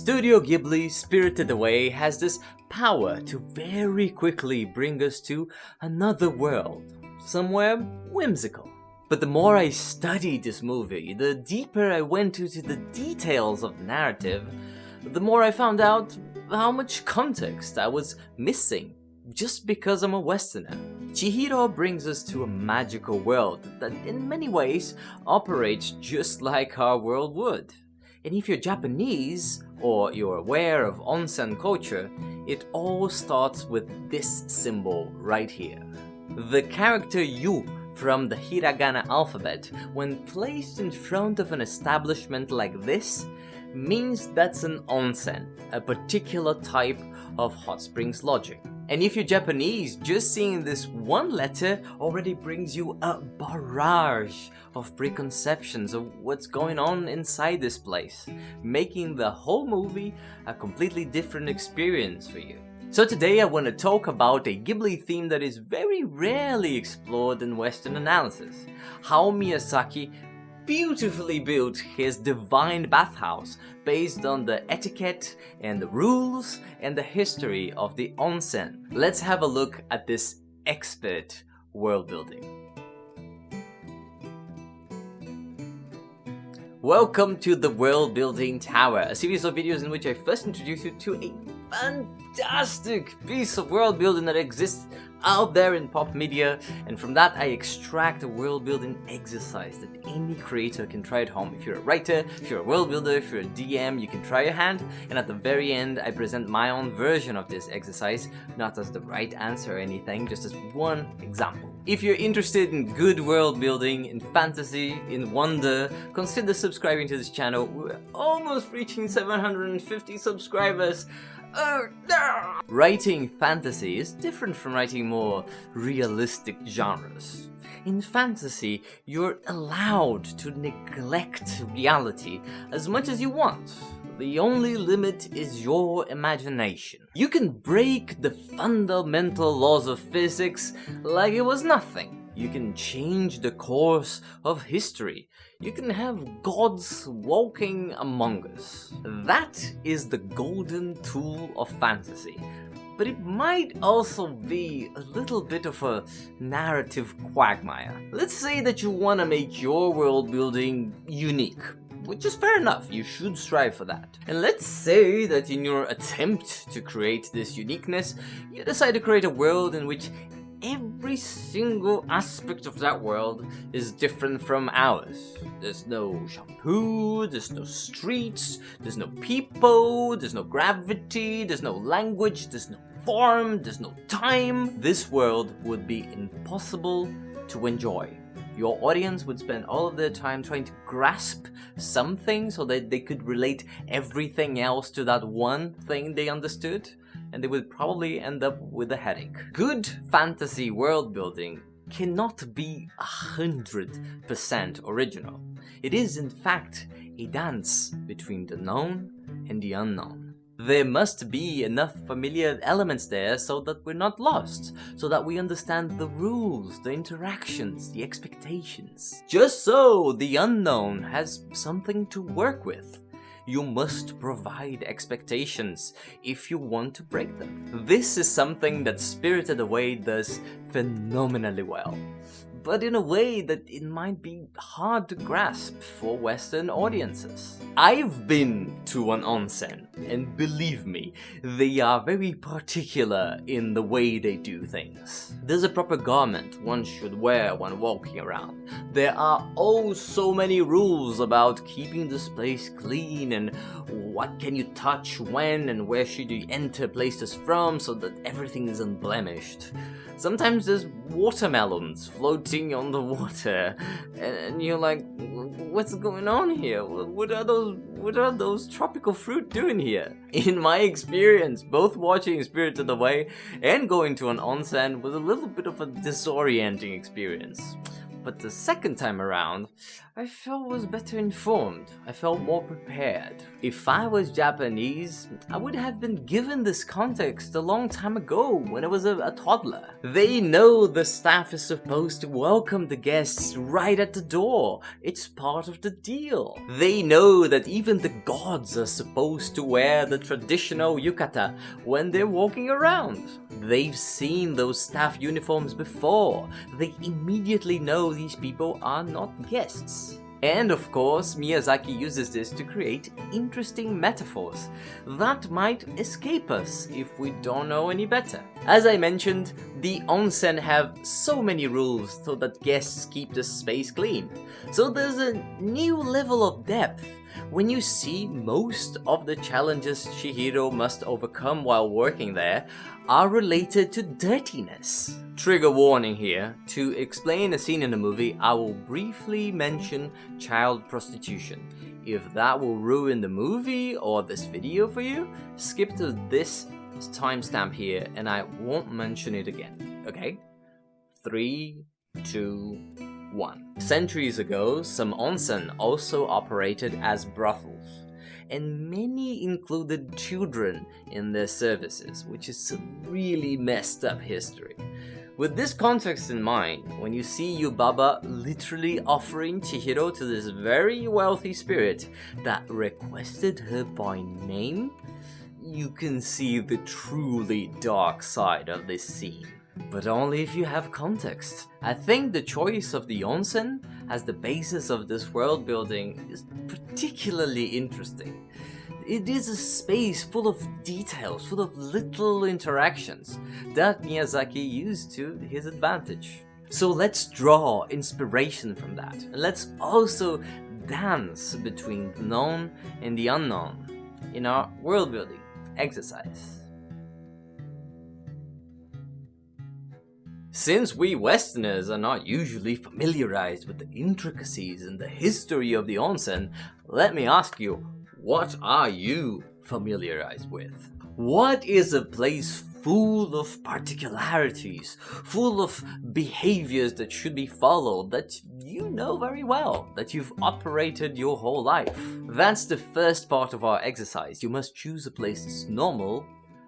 Studio Ghibli Spirited Away has this power to very quickly bring us to another world, somewhere whimsical. But the more I studied this movie, the deeper I went into the details of the narrative, the more I found out how much context I was missing just because I'm a Westerner. Chihiro brings us to a magical world that in many ways operates just like our world would. And if you're Japanese, or you're aware of onsen culture, it all starts with this symbol right here. The character Yu from the hiragana alphabet, when placed in front of an establishment like this, means that's an onsen, a particular type of hot springs lodging. And if you're Japanese, just seeing this one letter already brings you a barrage of preconceptions of what's going on inside this place, making the whole movie a completely different experience for you. So today I want to talk about a Ghibli theme that is very rarely explored in Western analysis: how Miyazaki beautifully built his divine bathhouse based on the etiquette and the rules and the history of the onsen. Let's have a look at this expert world building. Welcome to the World Building Tower, a series of videos in which I first introduce you to a fantastic piece of world building that exists out there in pop media, and from that I extract a world building exercise that any creator can try at home. If you're a writer, if you're a world builder, if you're a DM, you can try your hand, and at the very end I present my own version of this exercise, not as the right answer or anything, just as one example. If you're interested in good world building, in fantasy, in wonder, consider subscribing to this channel. We're almost reaching 750 subscribers. Writing fantasy is different from writing more realistic genres. In fantasy, you're allowed to neglect reality as much as you want. The only limit is your imagination. You can break the fundamental laws of physics like it was nothing. You can change the course of history. You can have gods walking among us. That is the golden tool of fantasy. But it might also be a little bit of a narrative quagmire. Let's say that you want to make your world building unique, which is fair enough, you should strive for that. And let's say that in your attempt to create this uniqueness, you decide to create a world in which every single aspect of that world is different from ours. There's no shampoo, there's no streets, there's no people, there's no gravity, there's no language, there's no form, there's no time. This world would be impossible to enjoy. Your audience would spend all of their time trying to grasp something so that they could relate everything else to that one thing they understood, and they would probably end up with a headache. Good fantasy world building cannot be 100% original. It is in fact a dance between the known and the unknown. There must be enough familiar elements there so that we're not lost, so that we understand the rules, the interactions, the expectations. Just so the unknown has something to work with. You must provide expectations if you want to break them. This is something that Spirited Away does phenomenally well, but in a way that it might be hard to grasp for Western audiences. I've been to an onsen, and believe me, they are very particular in the way they do things. There's a proper garment one should wear when walking around. There are oh so many rules about keeping this place clean, and what can you touch when, and where should you enter places from so that everything is unblemished. Sometimes there's watermelons floating on the water, and you're like, what's going on here? What are those tropical fruit doing here? In my experience, both watching Spirited Away and going to an onsen was a little bit of a disorienting experience. But the second time around, I felt was better informed. I felt more prepared. If I was Japanese, I would have been given this context a long time ago when I was a toddler. They know the staff is supposed to welcome the guests right at the door. It's part of the deal. They know that even the gods are supposed to wear the traditional yukata when they're walking around. They've seen those staff uniforms before. They immediately know these people are not guests. And of course, Miyazaki uses this to create interesting metaphors that might escape us if we don't know any better. As I mentioned, the onsen have so many rules so that guests keep the space clean. So there's a new level of depth when you see most of the challenges Chihiro must overcome while working there are related to dirtiness. Trigger warning here. To explain a scene in the movie, I will briefly mention child prostitution. If that will ruin the movie or this video for you, skip to this timestamp here and I won't mention it again, okay? 3, 2, 1. Centuries ago, some onsen also operated as brothels, and many included children in their services, which is some really messed up history. With this context in mind, when you see Yubaba literally offering Chihiro to this very wealthy spirit that requested her by name, you can see the truly dark side of this scene. But only if you have context. I think the choice of the onsen as the basis of this world building is particularly interesting. It is a space full of details, full of little interactions that Miyazaki used to his advantage. So let's draw inspiration from that, and let's also dance between the known and the unknown in our world building exercise. Since we Westerners are not usually familiarized with the intricacies and the history of the onsen, let me ask you, what are you familiarized with? What is a place full of particularities, full of behaviors that should be followed that you know very well, that you've operated your whole life? That's the first part of our exercise. You must choose a place that's normal,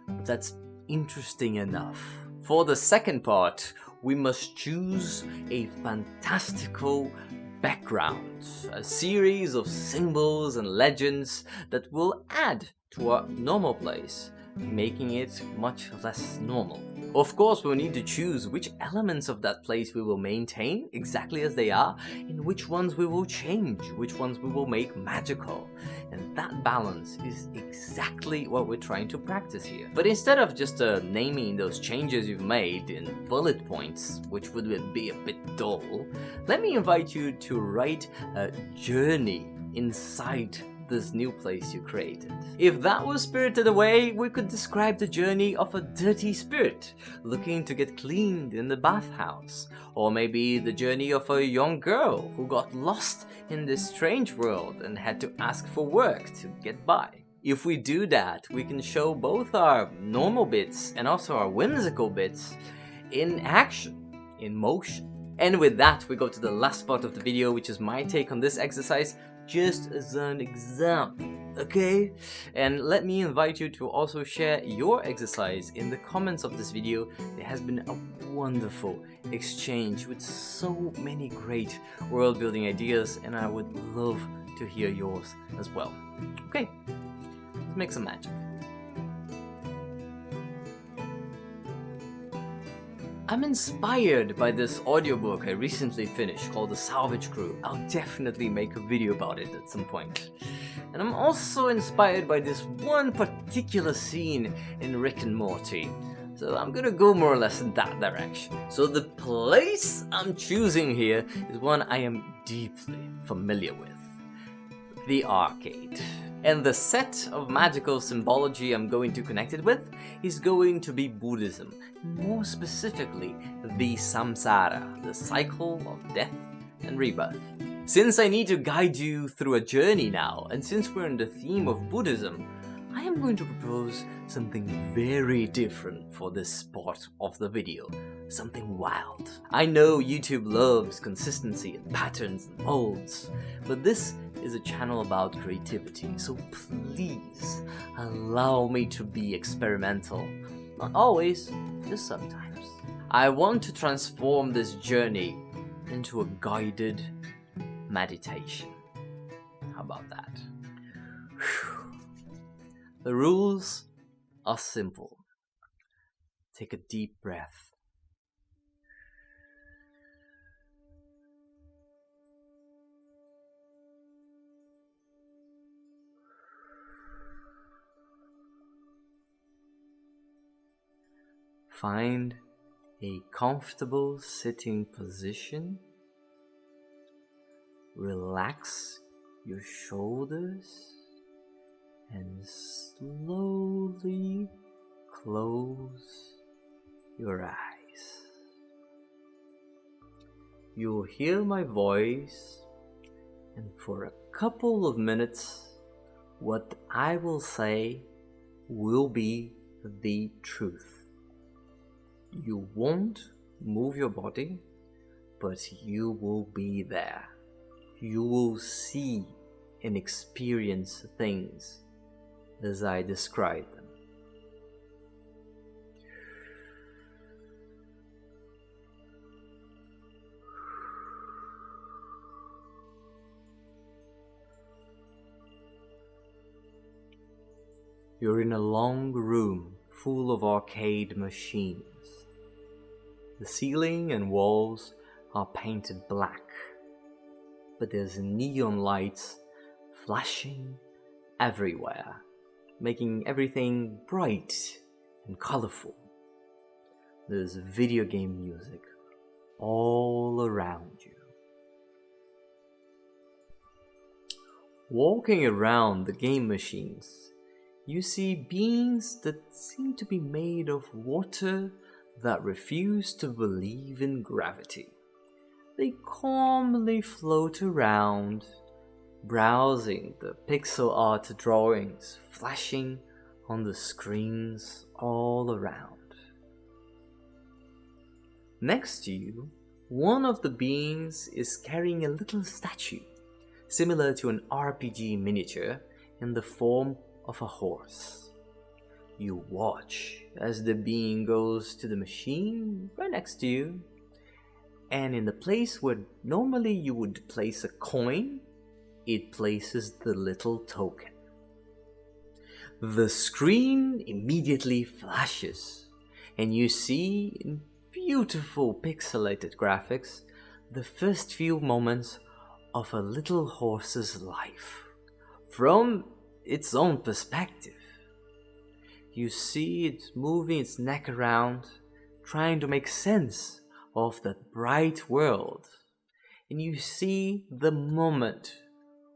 but that's interesting enough. For the second part, we must choose a fantastical background, a series of symbols and legends that will add to our normal place, making it much less normal. Of course, we'll need to choose which elements of that place we will maintain exactly as they are, and which ones we will change, which ones we will make magical. And that balance is exactly what we're trying to practice here. But instead of just naming those changes you've made in bullet points, which would be a bit dull, let me invite you to write a journey inside this new place you created. If that was spirited away, we could describe the journey of a dirty spirit looking to get cleaned in the bathhouse, or maybe the journey of a young girl who got lost in this strange world and had to ask for work to get by. If we do that, we can show both our normal bits and also our whimsical bits in action, in motion. And with that, we go to the last part of the video, which is my take on this exercise, just as an example, okay? And let me invite you to also share your exercise in the comments of this video. There has been a wonderful exchange with so many great world building ideas, and I would love to hear yours as well. Okay, let's make some magic. I'm inspired by this audiobook I recently finished called The Salvage Crew. I'll definitely make a video about it at some point. And I'm also inspired by this one particular scene in Rick and Morty. So I'm gonna go more or less in that direction. So the place I'm choosing here is one I am deeply familiar with. The arcade. And the set of magical symbology I'm going to connect it with is going to be Buddhism. More specifically, the samsara, the cycle of death and rebirth. Since I need to guide you through a journey now, and since we're in the theme of Buddhism, I am going to propose something very different for this part of the video. something wild. I know YouTube loves consistency and patterns and molds, but this is a channel about creativity, so please allow me to be experimental. Not always, just sometimes. I want to transform this journey into a guided meditation. How about that? Whew. The rules are simple. Take a deep breath. Find a comfortable sitting position. Relax your shoulders and slowly close your eyes. You'll hear my voice, and for a couple of minutes, what I will say will be the truth. You won't move your body, but you will be there. You will see and experience things as I describe them. You're in a long room full of arcade machines. The ceiling and walls are painted black, but there's neon lights flashing everywhere, making everything bright and colorful. There's video game music all around you. Walking around the game machines, you see beings that seem to be made of water that refuse to believe in gravity. They calmly float around, browsing the pixel art drawings flashing on the screens all around. Next to you, one of the beings is carrying a little statue, similar to an RPG miniature in the form of a horse. You watch as the being goes to the machine right next to you, and in the place where normally you would place a coin, it places the little token. The screen immediately flashes, and you see in beautiful pixelated graphics the first few moments of a little horse's life from its own perspective. You see it moving its neck around, trying to make sense of that bright world. And you see the moment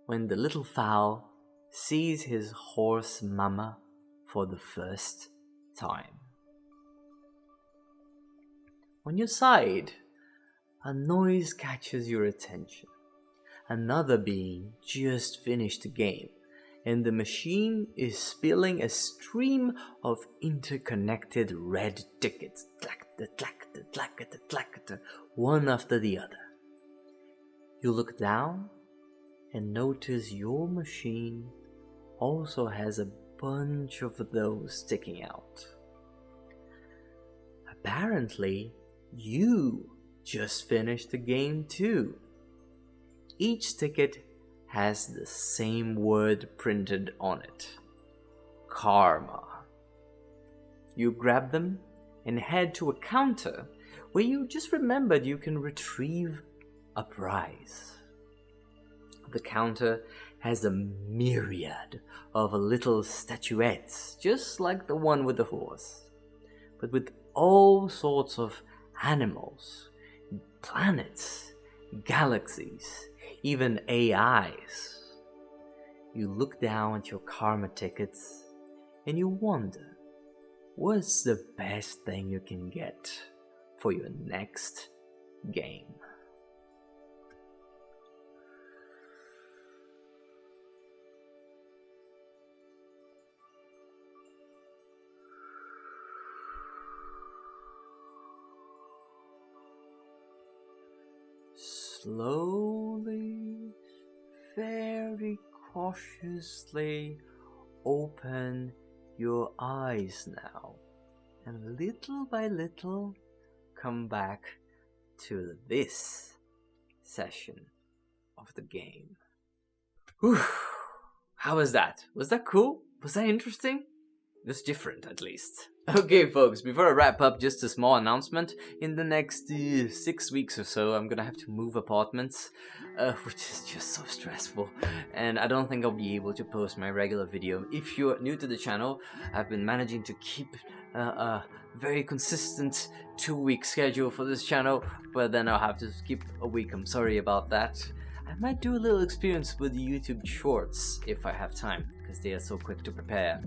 when the little fowl sees his horse mama for the first time. On your side, a noise catches your attention. Another being just finished the game, and the machine is spilling a stream of interconnected red tickets, one after the other. You look down and notice your machine also has a bunch of those sticking out. Apparently, you just finished the game too. Each ticket has the same word printed on it: karma. You grab them and head to a counter where you just remembered you can retrieve a prize. The counter has a myriad of little statuettes, just like the one with the horse, but with all sorts of animals, planets, galaxies, even AIs. You look down at your karma tickets and you wonder, what's the best thing you can get for your next game? slowly, very cautiously open your eyes now, and little by little come back to this session of the game. Whew. How was that? Was that cool? Was that interesting? It was different, at least. Okay, folks, before I wrap up, just a small announcement. In the next 6 weeks or so, I'm gonna have to move apartments, which is just so stressful. And I don't think I'll be able to post my regular video. If you're new to the channel, I've been managing to keep a very consistent 2-week schedule for this channel, but then I'll have to skip a week. I'm sorry about that. I might do a little experience with YouTube Shorts if I have time, because they are so quick to prepare.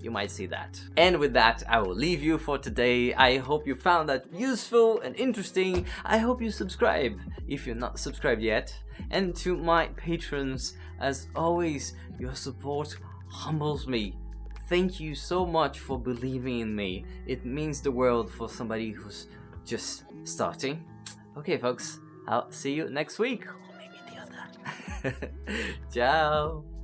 You might see that. And with that, I will leave you for today. I hope you found that useful and interesting. I hope you subscribe if you're not subscribed yet. And to my patrons, as always, your support humbles me. Thank you so much for believing in me. It means the world for somebody who's just starting. Okay, folks, I'll see you next week. Or maybe the other. Ciao.